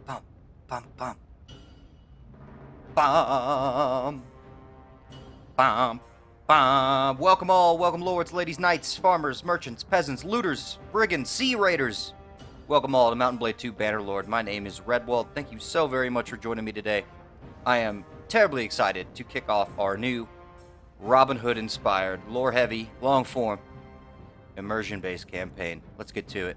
Bum, bum, bum, bum, bum, bum. Welcome all, welcome lords, ladies, knights, farmers, merchants, peasants, looters, brigands, sea raiders. Welcome all to Mountain Blade 2 Bannerlord. My name is Redwald. Thank you so very much for joining me today. I am terribly excited to kick off our new Robin Hood inspired, lore heavy, long form, immersion based campaign. Let's get to it.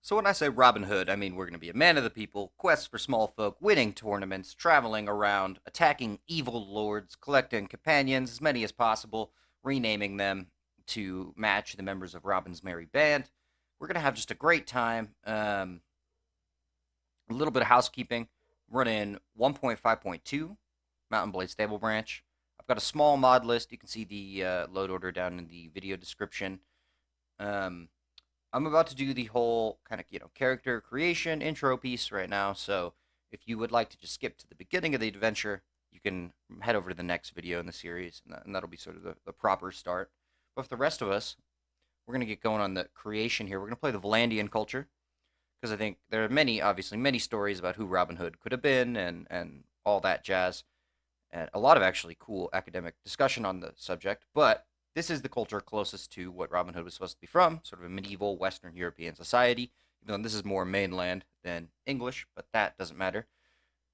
So when I say Robin Hood, I mean we're going to be a man of the people, quests for small folk, winning tournaments, traveling around, attacking evil lords, collecting companions, as many as possible, renaming them to match the members of Robin's merry band. We're going to have just a great time. A little bit of housekeeping. Running 1.5.2 Mountain Blade Stable Branch. I've got a small mod list. You can see the load order down in the video description. I'm about to do the whole kind of, character creation intro piece right now. So if you would like to just skip to the beginning of the adventure, you can head over to the next video in the series, and that'll be sort of the proper start. But for the rest of us, we're going to get going on the creation here. We're going to play the Valandian culture, because I think there are many stories about who Robin Hood could have been and all that jazz. And a lot of actually cool academic discussion on the subject, but this is the culture closest to what Robin Hood was supposed to be from, sort of a medieval Western European society, even though this is more mainland than English, but that doesn't matter.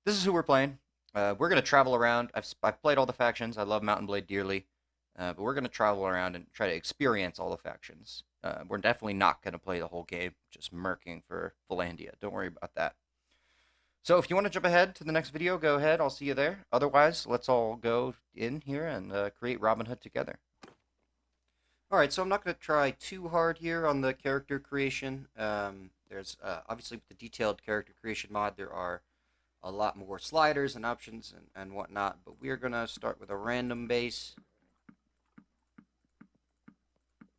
This is who we're playing. We're going to travel around. I've played all the factions. I love Mountain Blade dearly, but we're going to travel around and try to experience all the factions. We're definitely not going to play the whole game, just merking for Valandia. Don't worry about that. So if you want to jump ahead to the next video, go ahead. I'll see you there. Otherwise, let's all go in here and create Robin Hood together. Alright, so I'm not going to try too hard here on the character creation. There's, obviously, with the detailed character creation mod, there are a lot more sliders and options and whatnot, but we're going to start with a random base.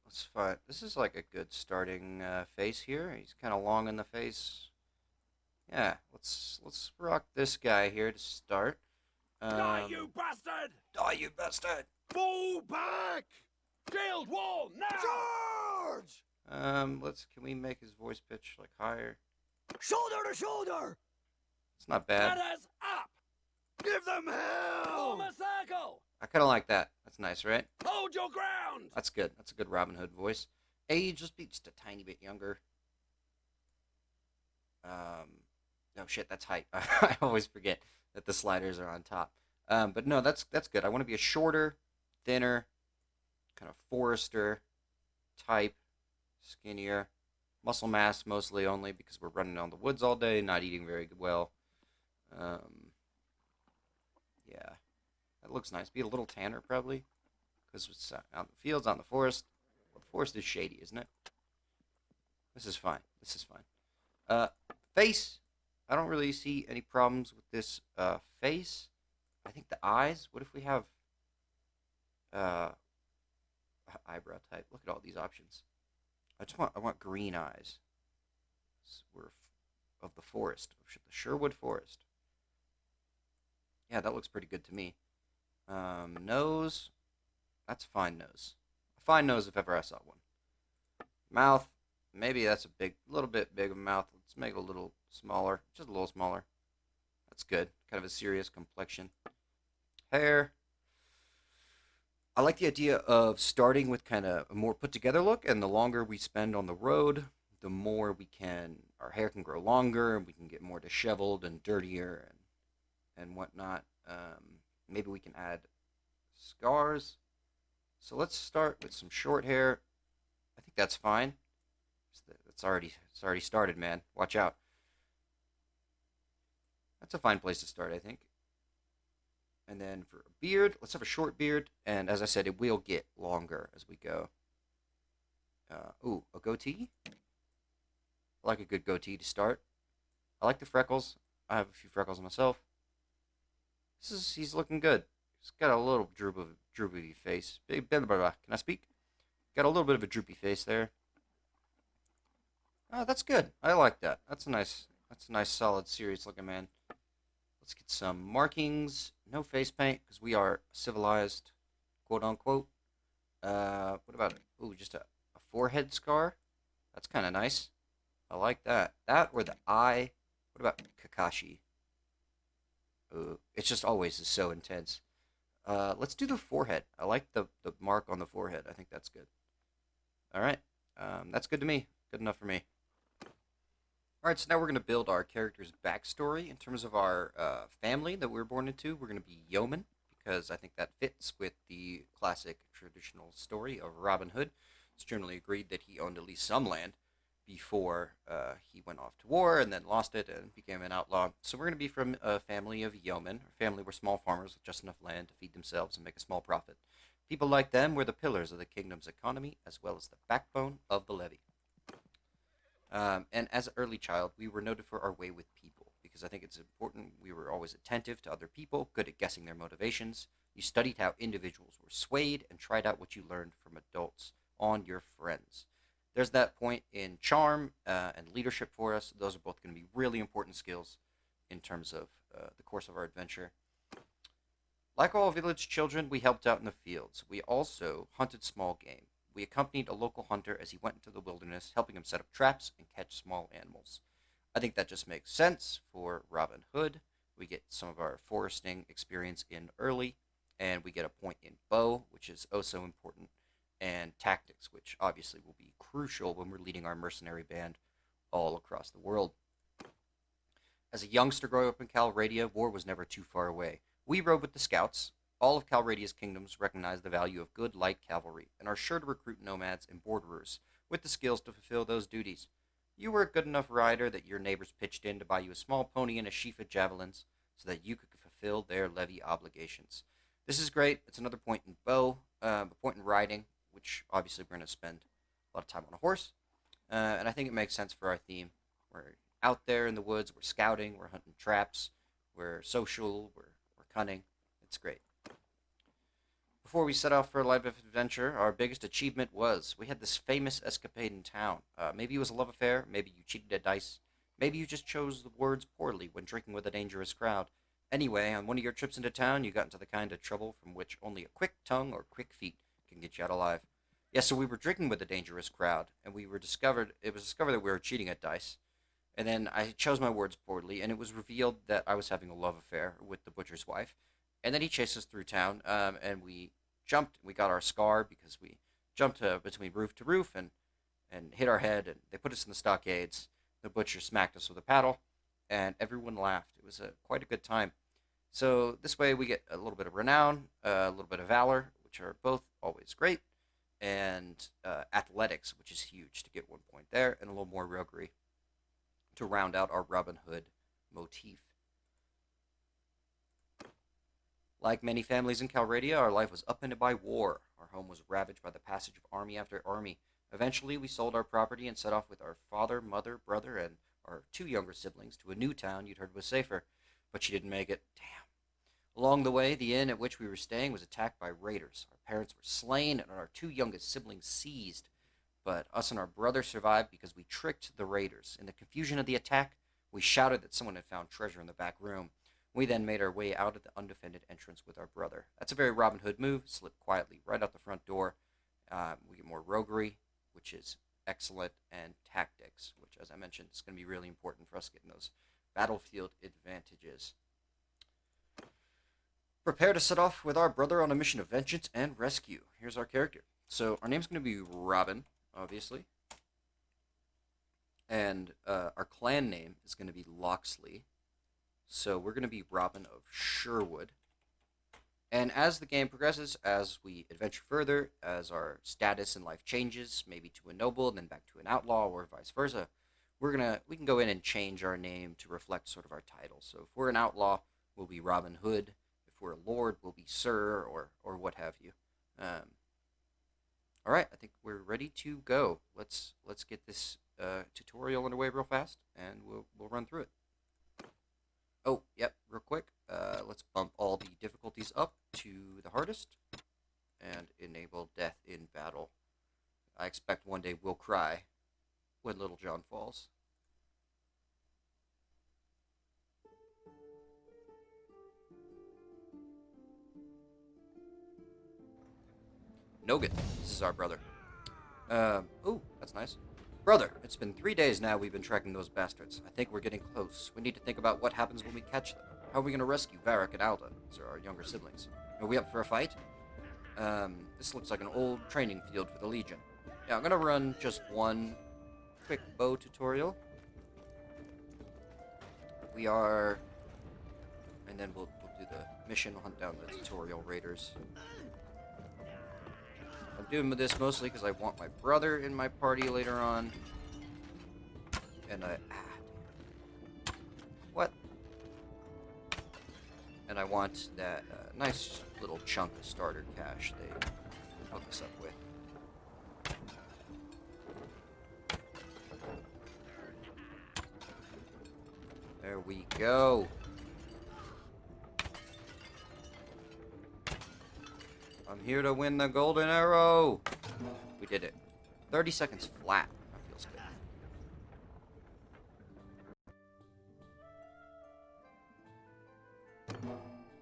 Let's find, this is like a good starting face here. He's kind of long in the face. Yeah, let's rock this guy here to start. Die, you bastard! Die, you bastard! Fall back! Shield wall, now! Charge! Can we make his voice pitch, like, higher? Shoulder to shoulder! It's not bad. Ladders up! Give them hell! Form a circle! I kind of like that. That's nice, right? Hold your ground! That's good. That's a good Robin Hood voice. Age, just be just a tiny bit younger. No shit, that's height. I always forget that the sliders are on top. But no, that's good. I want to be a shorter, thinner, kind of forester type, skinnier, muscle mass mostly only because we're running on the woods all day, not eating very well. Yeah, that looks nice. Be a little tanner probably, because it's out in the fields, out in the forest. Well, the forest is shady, isn't it? This is fine. This is fine. Face. I don't really see any problems with this face. I think the eyes. What if we have eyebrow type? Look at all these options. I want green eyes. We're of the forest, the Sherwood Forest. Yeah, that looks pretty good to me. Nose. That's a fine nose. A fine nose if ever I saw one. Mouth. Maybe that's a little bit big of a mouth. Let's make it a little smaller, just a little smaller. That's good. Kind of a serious complexion. Hair. I like the idea of starting with kind of a more put together look, and the longer we spend on the road, the more our hair can grow longer, and we can get more disheveled and dirtier and whatnot. Maybe we can add scars. So let's start with some short hair. I think that's fine. It's already started, man. Watch out. That's a fine place to start, I think. And then for a beard, let's have a short beard. And as I said, it will get longer as we go. Ooh, a goatee? I like a good goatee to start. I like the freckles. I have a few freckles myself. He's looking good. He's got a little droopy face. Can I speak? Got a little bit of a droopy face there. Oh, that's good. I like that. That's a nice, solid, serious-looking man. Let's get some markings. No face paint, because we are civilized, quote-unquote. What about, just a forehead scar? That's kind of nice. I like that. That or the eye. What about Kakashi? Ooh, it's just always is so intense. Let's do the forehead. I like the mark on the forehead. I think that's good. All right. That's good to me. Good enough for me. All right, so now we're going to build our character's backstory in terms of our family that we were born into. We're going to be yeomen because I think that fits with the classic traditional story of Robin Hood. It's generally agreed that he owned at least some land before he went off to war and then lost it and became an outlaw. So we're going to be from a family of yeomen. Our family were small farmers with just enough land to feed themselves and make a small profit. People like them were the pillars of the kingdom's economy as well as the backbone of the levy. And as an early child, we were noted for our way with people because I think it's important. We were always attentive to other people, good at guessing their motivations. You studied how individuals were swayed and tried out what you learned from adults on your friends. There's that point in charm and leadership for us. Those are both going to be really important skills in terms of the course of our adventure. Like all village children, we helped out in the fields. We also hunted small game. We accompanied a local hunter as he went into the wilderness, helping him set up traps and catch small animals. I think that just makes sense for Robin Hood. We get some of our foresting experience in early, and we get a point in bow, which is oh so important, and tactics, which obviously will be crucial when we're leading our mercenary band all across the world. As a youngster growing up in Calradia, war was never too far away. We rode with the scouts. All of Calradia's kingdoms recognize the value of good light cavalry and are sure to recruit nomads and borderers with the skills to fulfill those duties. You were a good enough rider that your neighbors pitched in to buy you a small pony and a sheaf of javelins so that you could fulfill their levy obligations. This is great. It's another point in bow, a point in riding, which obviously we're going to spend a lot of time on a horse. And I think it makes sense for our theme. We're out there in the woods, we're scouting, we're hunting traps, we're social, we're cunning. It's great. Before we set off for a life of adventure, our biggest achievement was we had this famous escapade in town. Maybe it was a love affair, maybe you cheated at dice, maybe you just chose the words poorly when drinking with a dangerous crowd. Anyway, on one of your trips into town, you got into the kind of trouble from which only a quick tongue or quick feet can get you out alive. Yeah, so we were drinking with a dangerous crowd, and it was discovered that we were cheating at dice. And then I chose my words poorly, and it was revealed that I was having a love affair with the butcher's wife. And then he chased us through town, and we jumped. We got our scar because we jumped between roof to roof and hit our head, and they put us in the stockades. The butcher smacked us with a paddle, and everyone laughed. It was quite a good time. So this way we get a little bit of renown, a little bit of valor, which are both always great, and athletics, which is huge to get 1 point there, and a little more roguery to round out our Robin Hood motif. Like many families in Calradia, our life was upended by war. Our home was ravaged by the passage of army after army. Eventually, we sold our property and set off with our father, mother, brother, and our 2 younger siblings to a new town you'd heard was safer. But she didn't make it. Damn. Along the way, the inn at which we were staying was attacked by raiders. Our parents were slain and our 2 youngest siblings seized. But us and our brother survived because we tricked the raiders. In the confusion of the attack, we shouted that someone had found treasure in the back room. We then made our way out of the undefended entrance with our brother. That's a very Robin Hood move. Slip quietly right out the front door. We get more roguery, which is excellent, and tactics, which, as I mentioned, is going to be really important for us getting those battlefield advantages. Prepare to set off with our brother on a mission of vengeance and rescue. Here's our character. So our name's going to be Robin, obviously. And our clan name is going to be Loxley. So we're going to be Robin of Sherwood. And as the game progresses, as we adventure further, as our status in life changes, maybe to a noble and then back to an outlaw or vice versa, we can go in and change our name to reflect sort of our title. So if we're an outlaw, we'll be Robin Hood. If we're a lord, we'll be Sir or what have you. All right, I think we're ready to go. Let's get this tutorial underway real fast, and we'll run through it. Oh, yep, real quick. Let's bump all the difficulties up to the hardest and enable death in battle. I expect one day we'll cry when Little John falls. Noggin, this is our brother. Oh, that's nice. Brother, it's been 3 days now we've been tracking those bastards. I think we're getting close. We need to think about what happens when we catch them. How are we going to rescue Varric and Alda? These are our younger siblings. Are we up for a fight? This looks like an old training field for the Legion. Yeah, I'm going to run just one quick bow tutorial. We are... And then we'll do the mission, hunt down the tutorial raiders. I'm doing this mostly because I want my brother in my party later on. And what? And I want that nice little chunk of starter cash they hook us up with. There we go. I'm here to win the golden arrow. We did it. 30 seconds flat. That feels good.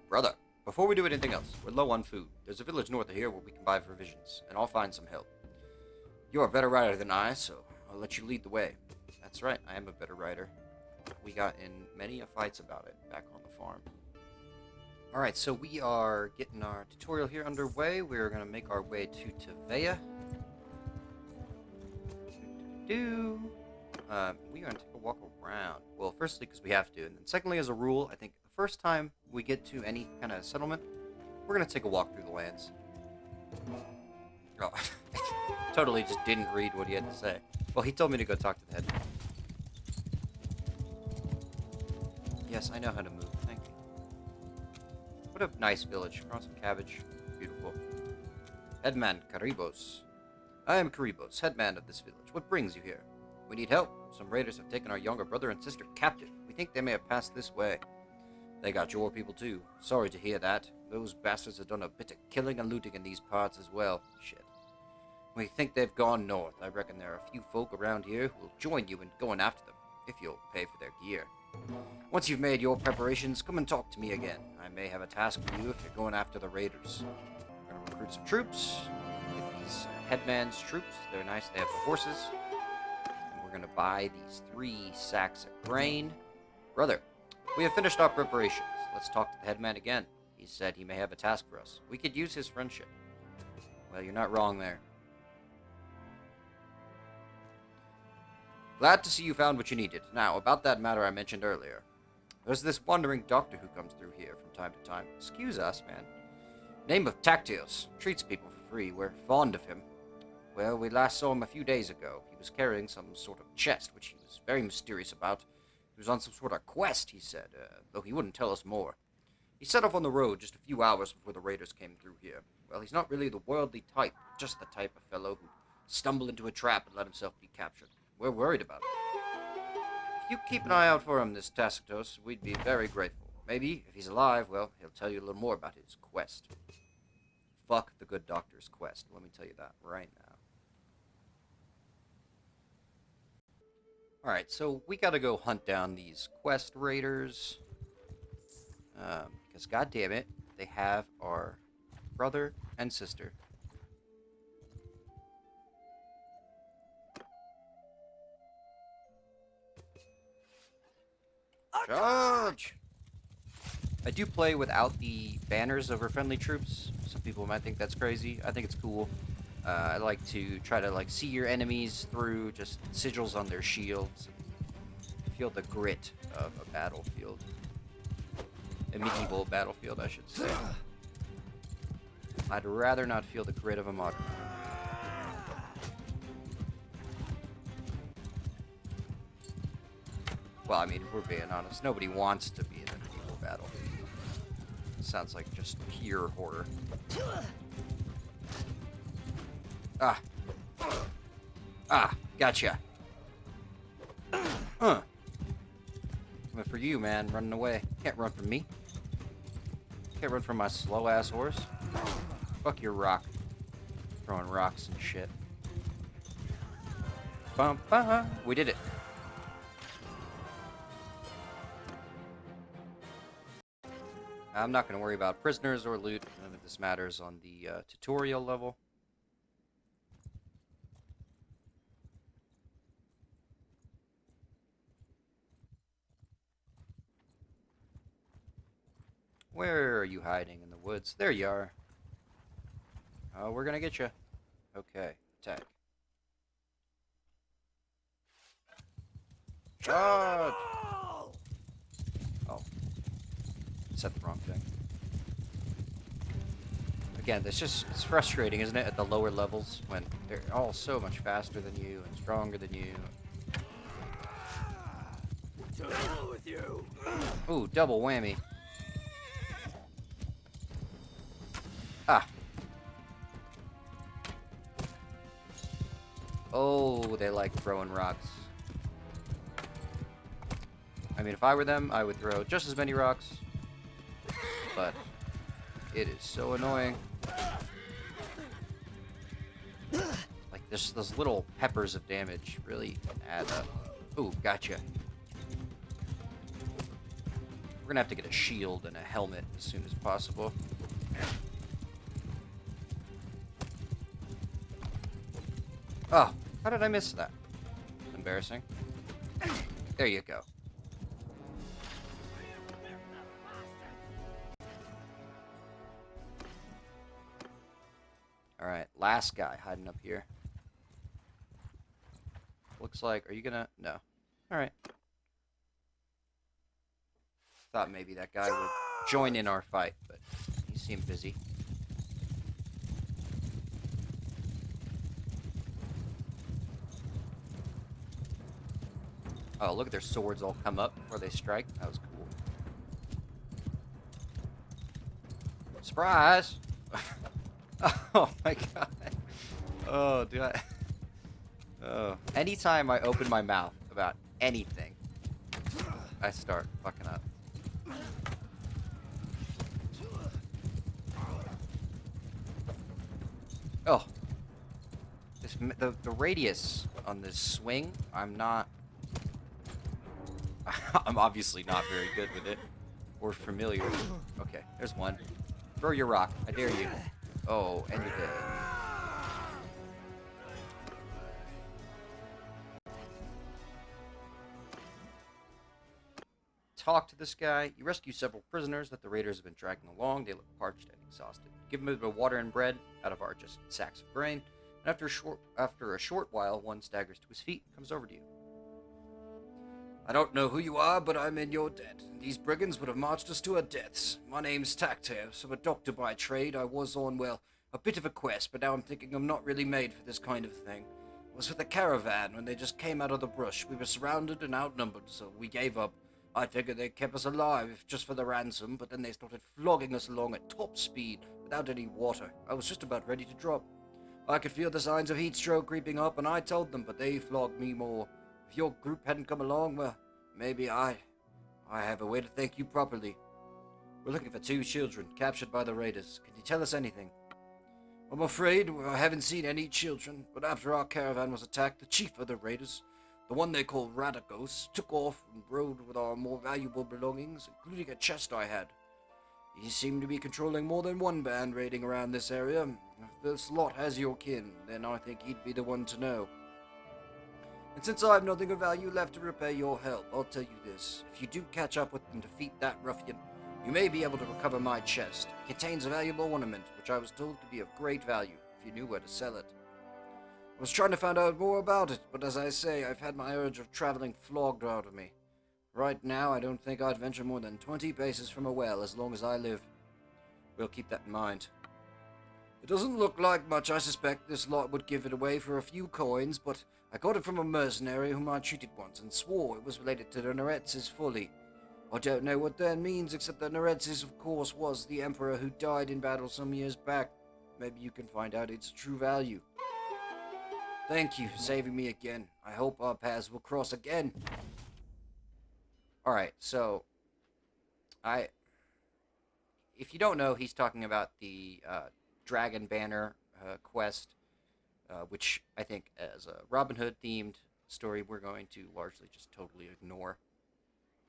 Brother, before we do anything else, we're low on food. There's a village north of here where we can buy provisions, and I'll find some help. You're a better rider than I, so I'll let you lead the way. That's right, I am a better rider. We got in many a fights about it back on the farm. Alright, so we are getting our tutorial here underway. We're going to make our way to Tavern. We are going to take a walk around. Well, firstly, because we have to, and then secondly, as a rule, I think the first time we get to any kind of settlement, we're going to take a walk through the lands. Oh, totally just didn't read what he had to say. Well, he told me to go talk to the head. Yes, I know how to move. Thank you. What a nice village. Grown some cabbage. Beautiful. Headman Karibos. I am Karibos, headman of this village. What brings you here? We need help. Some raiders have taken our younger brother and sister captive. We think they may have passed this way. They got your people too. Sorry to hear that. Those bastards have done a bit of killing and looting in these parts as well. Shit. We think they've gone north. I reckon there are a few folk around here who will join you in going after them, if you'll pay for their gear. Once you've made your preparations, come and talk to me again. I may have a task for you if you're going after the raiders. We're going to recruit some troops. Get these headman's troops. They're nice. They have the horses. And we're going to buy these 3 sacks of grain. Brother, we have finished our preparations. Let's talk to the headman again. He said he may have a task for us. We could use his friendship. Well, you're not wrong there. Glad to see you found what you needed. Now, about that matter I mentioned earlier. There's this wandering doctor who comes through here from time to time. Excuse us, man. Name of Tactios. Treats people for free. We're fond of him. Well, we last saw him a few days ago. He was carrying some sort of chest, which he was very mysterious about. He was on some sort of quest, he said, though he wouldn't tell us more. He set off on the road just a few hours before the raiders came through here. Well, he's not really the worldly type, just the type of fellow who'd stumble into a trap and let himself be captured. We're worried about him. If you keep an eye out for him, this Tacitus, we'd be very grateful. Maybe, if he's alive, well, he'll tell you a little more about his quest. Fuck the good doctor's quest, let me tell you that right now. Alright, so we gotta go hunt down these quest raiders. Because, goddammit, they have our brother and sister. Charge! I do play without the banners over friendly troops. Some people might think that's crazy. I think it's cool. I like to try to see your enemies through just sigils on their shields. Feel the grit of a battlefield. A medieval battlefield, I should say. I'd rather not feel the grit of a modern one. Well, I mean, if we're being honest, nobody wants to be in a medieval battle. Sounds like just pure horror. Ah. Ah, gotcha. Coming for you, man, running away. Can't run from me. Can't run from my slow-ass horse. Fuck your rock. Throwing rocks and shit. Bum, bum. We did it. I'm not going to worry about prisoners or loot. None of this matters on the tutorial level. Where are you hiding in the woods? There you are. Oh, we're gonna get you. Okay, attack. Charge! Oh. Said the wrong thing. Again, it's frustrating, isn't it, at the lower levels when they're all so much faster than you and stronger than you. To hell with you! Ooh, double whammy. Ah. Oh, they like throwing rocks. I mean, if I were them, I would throw just as many rocks. But it is so annoying. Like, those little peppers of damage really add up. Ooh, gotcha. We're gonna have to get a shield and a helmet as soon as possible. Oh, how did I miss that? Embarrassing. There you go. Alright, last guy hiding up here. Looks like, are you gonna? No. Alright. Thought maybe that guy would join in our fight, but he seemed busy. Oh, look at their swords all come up before they strike. That was cool. Surprise! Oh my god. Oh, dude. Oh. Anytime I open my mouth about anything, I start fucking up. Oh. The radius on this swing, I'm not... I'm obviously not very good with it. Or familiar. Okay, there's one. Throw your rock. I dare you. Oh, and you're dead. Talk to this guy. You rescue several prisoners that the raiders have been dragging along. They look parched and exhausted. Give them a bit of water and bread out of our just sacks of grain. And after a short while, one staggers to his feet and comes over to you. I don't know who you are, but I'm in your debt. These brigands would have marched us to our deaths. My name's Tactaeus. I'm a doctor by trade. I was on, well, a bit of a quest, but now I'm thinking I'm not really made for this kind of thing. I was with a caravan when they just came out of the brush. We were surrounded and outnumbered, so we gave up. I figured they kept us alive just for the ransom, but then they started flogging us along at top speed without any water. I was just about ready to drop. I could feel the signs of heat stroke creeping up, and I told them, but they flogged me more. If your group hadn't come along, well, maybe I have a way to thank you properly. We're looking for 2 children captured by the raiders. Can you tell us anything? I'm afraid I haven't seen any children, but after our caravan was attacked, the chief of the raiders, the one they call Aragasas, took off and rode with our more valuable belongings, including a chest I had. He seemed to be controlling more than one band raiding around this area. If this lot has your kin, then I think he'd be the one to know. And since I have nothing of value left to repay your help, I'll tell you this. If you do catch up with and defeat that ruffian, you may be able to recover my chest. It contains a valuable ornament, which I was told to be of great value, if you knew where to sell it. I was trying to find out more about it, but as I say, I've had my urge of traveling flogged out of me. Right now, I don't think I'd venture more than 20 paces from a well as long as I live. We'll keep that in mind. It doesn't look like much. I suspect this lot would give it away for a few coins, but I got it from a mercenary whom I treated once and swore it was related to the Neretzes fully. I don't know what that means, except that Neretzes, of course, was the emperor who died in battle some years back. Maybe you can find out its true value. Thank you for saving me again. I hope our paths will cross again. Alright, so... If you don't know, he's talking about the Dragon Banner quest, which I think as a Robin Hood themed story we're going to largely just totally ignore.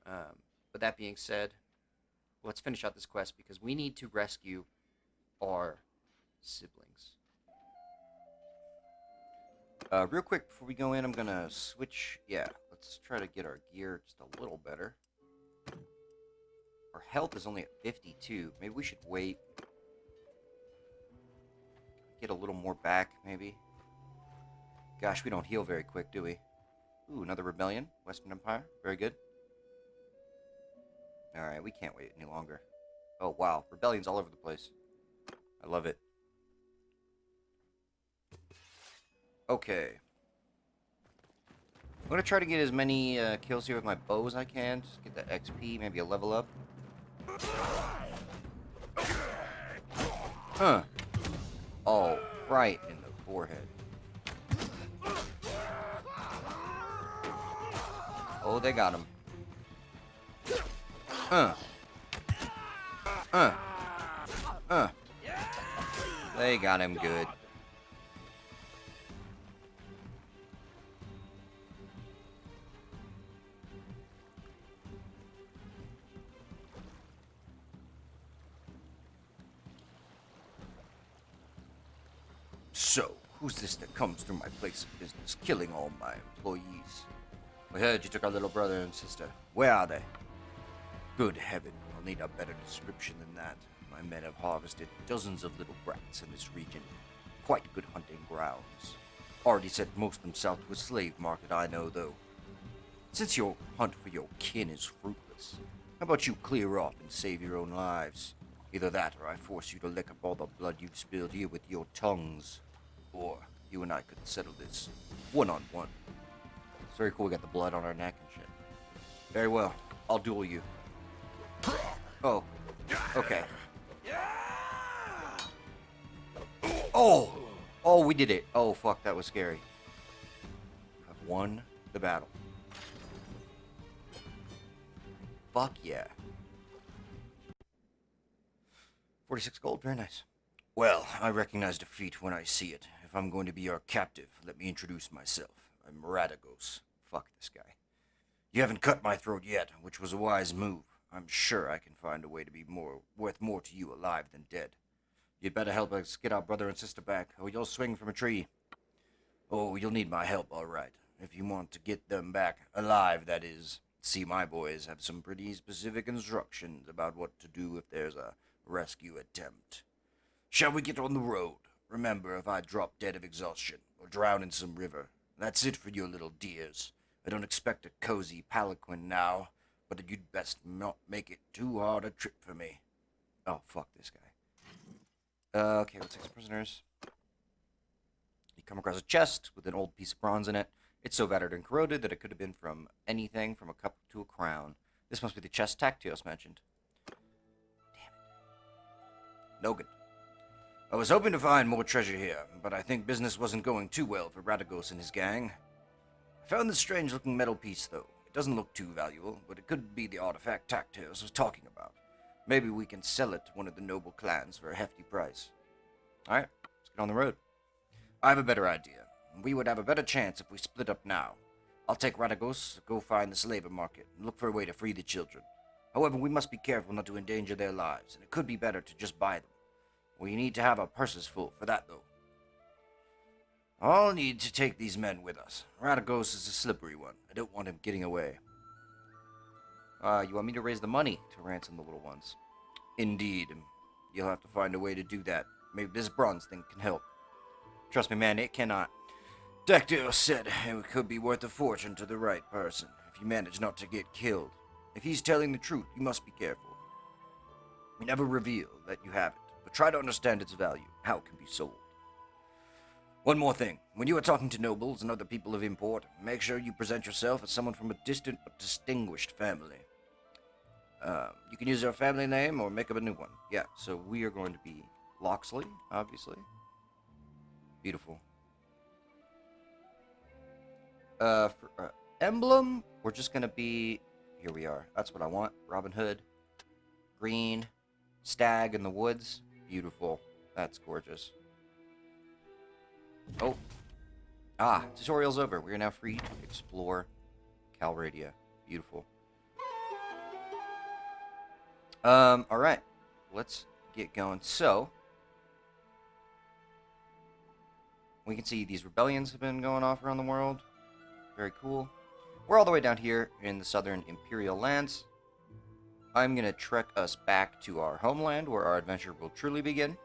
But that being said, let's finish out this quest because we need to rescue our siblings. Real quick before we go in, I'm gonna switch. Yeah, let's try to get our gear just a little better. Our health is only at 52. Maybe we should wait. Get a little more back, maybe. Gosh, we don't heal very quick, do we? Ooh, another rebellion. Western Empire. Very good. Alright, we can't wait any longer. Oh, wow. Rebellions all over the place. I love it. Okay. I'm going to try to get as many kills here with my bow as I can. Just get that XP, maybe a level up. Huh. Oh, right in the forehead. Oh, they got him. They got him good. So, who's this that comes through my place of business, killing all my employees? We heard you took our little brother and sister. Where are they? Good heaven, I'll need a better description than that. My men have harvested dozens of little brats in this region. Quite good hunting grounds. Already sent most of them south to a slave market, I know, though. Since your hunt for your kin is fruitless, how about you clear off and save your own lives? Either that, or I force you to lick up all the blood you've spilled here with your tongues. Or you and I could settle this one-on-one. It's very cool we got the blood on our neck and shit. Very well, I'll duel you. Oh, okay. Oh! Oh, we did it. Oh, fuck, that was scary. I've won the battle. Fuck yeah. 46 gold, very nice. Well, I recognize defeat when I see it. If I'm going to be your captive, let me introduce myself. I'm Radagos. Fuck this guy. You haven't cut my throat yet, which was a wise move. I'm sure I can find a way to be worth more to you alive than dead. You'd better help us get our brother and sister back, or you'll swing from a tree. Oh, you'll need my help, all right. If you want to get them back, alive, that is. See, my boys have some pretty specific instructions about what to do if there's a rescue attempt. Shall we get on the road? Remember, if I drop dead of exhaustion, or drown in some river, that's it for your little dears. I don't expect a cozy palanquin now, but you'd best not make it too hard a trip for me. Oh, fuck this guy. Okay, let's take some prisoners. You come across a chest with an old piece of bronze in it. It's so battered and corroded that it could have been from anything from a cup to a crown. This must be the chest Tactios mentioned. Damn it. Nogan. I was hoping to find more treasure here, but I think business wasn't going too well for Radagos and his gang. I found this strange-looking metal piece, though. It doesn't look too valuable, but it could be the artifact Tactios was talking about. Maybe we can sell it to one of the noble clans for a hefty price. Alright, let's get on the road. I have a better idea. We would have a better chance if we split up now. I'll take Radagos, go find the slaver market, and look for a way to free the children. However, we must be careful not to endanger their lives, and it could be better to just buy them. We need to have our purses full for that, though. I'll need to take these men with us. Radagos is a slippery one. I don't want him getting away. You want me to raise the money to ransom the little ones? Indeed. You'll have to find a way to do that. Maybe this bronze thing can help. Trust me, man, it cannot. Tactios said it could be worth a fortune to the right person, if you manage not to get killed. If he's telling the truth, you must be careful. We never reveal that you have it, but try to understand its value, how it can be sold. One more thing. When you are talking to nobles and other people of import, make sure you present yourself as someone from a distant but distinguished family. You can use your family name or make up a new one. Yeah, so we are going to be Loxley, obviously. Beautiful. For emblem, we're just going to be... Here we are. That's what I want. Robin Hood. Green. Stag in the woods. Beautiful. That's gorgeous. Oh. Ah, tutorial's over. We are now free to explore Calradia. Beautiful. Alright. Let's get going. So, we can see these rebellions have been going off around the world. Very cool. We're all the way down here in the southern Imperial lands. I'm going to trek us back to our homeland where our adventure will truly begin. And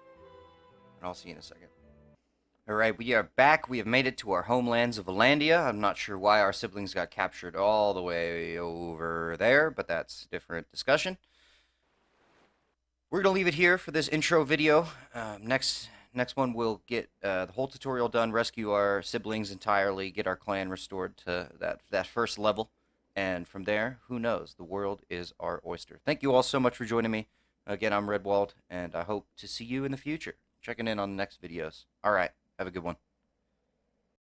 I'll see you in a second. Alright, we are back. We have made it to our homelands of Valandia. I'm not sure why our siblings got captured all the way over there, but that's a different discussion. We're going to leave it here for this intro video. Next one, we'll get the whole tutorial done, rescue our siblings entirely, get our clan restored to that first level. And from there, who knows? The world is our oyster. Thank you all so much for joining me. Again, I'm Redwald, and I hope to see you in the future. Checking in on the next videos. All right, have a good one.